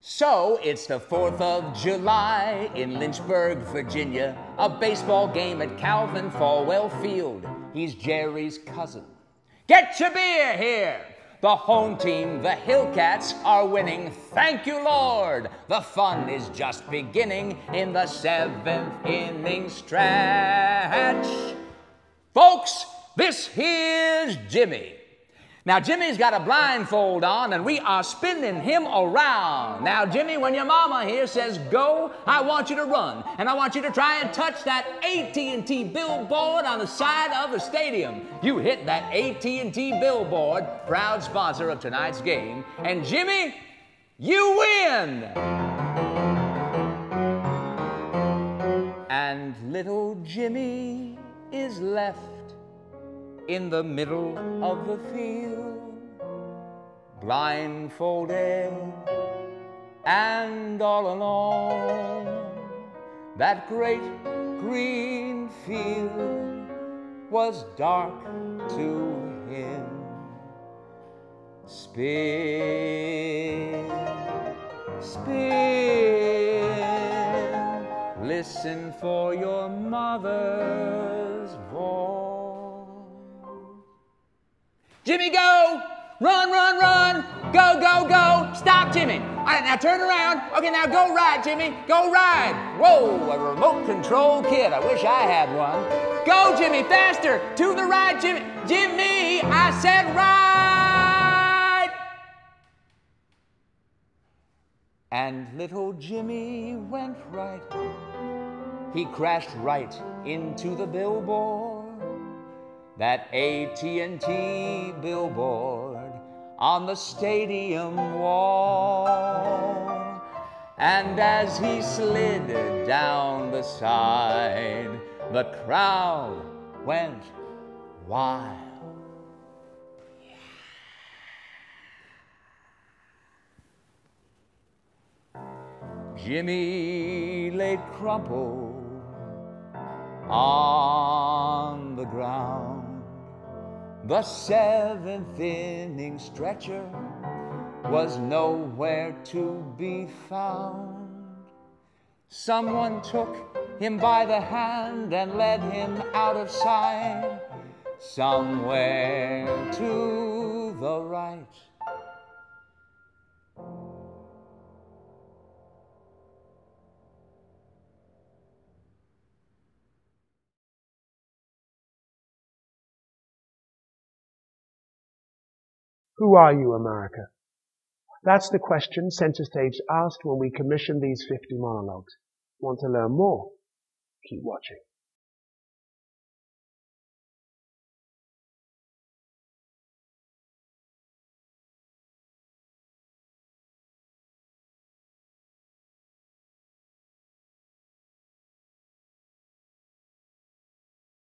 So it's the 4th of July in Lynchburg, Virginia, a baseball game at Calvin Falwell Field. He's Jerry's cousin. Get your beer here! The home team, the Hillcats, are winning. Thank you, Lord! The fun is just beginning in the 7th inning stretch. Folks, this here's Jimmy. Now, Jimmy's got a blindfold on, and we are spinning him around. Now, Jimmy, when your mama here says go, I want you to run, and I want you to try and touch that AT&T billboard on the side of the stadium. You hit that AT&T billboard, proud sponsor of tonight's game, and Jimmy, you win! And little Jimmy is left in the middle of the field, blindfolded, and all alone. That great green field was dark to him. Spin, spin, listen for your mother's voice. Jimmy, go! Run, run, run! Go, go, go! Stop, Jimmy! All right, now turn around. Okay, now go ride, Jimmy. Go ride! Whoa, a remote control kid. I wish I had one. Go, Jimmy, faster! To the right, Jimmy! Jimmy, I said ride! And little Jimmy went right. He crashed right into the billboard. That AT&T billboard on the stadium wall. And as he slid down the side, the crowd went wild. Jimmy lay crumpled on the ground. The 7th inning stretcher was nowhere to be found. Someone took him by the hand and led him out of sight, somewhere to the right. Who are you, America? That's the question CenterStage asked when we commissioned these 50 monologues. Want to learn more? Keep watching.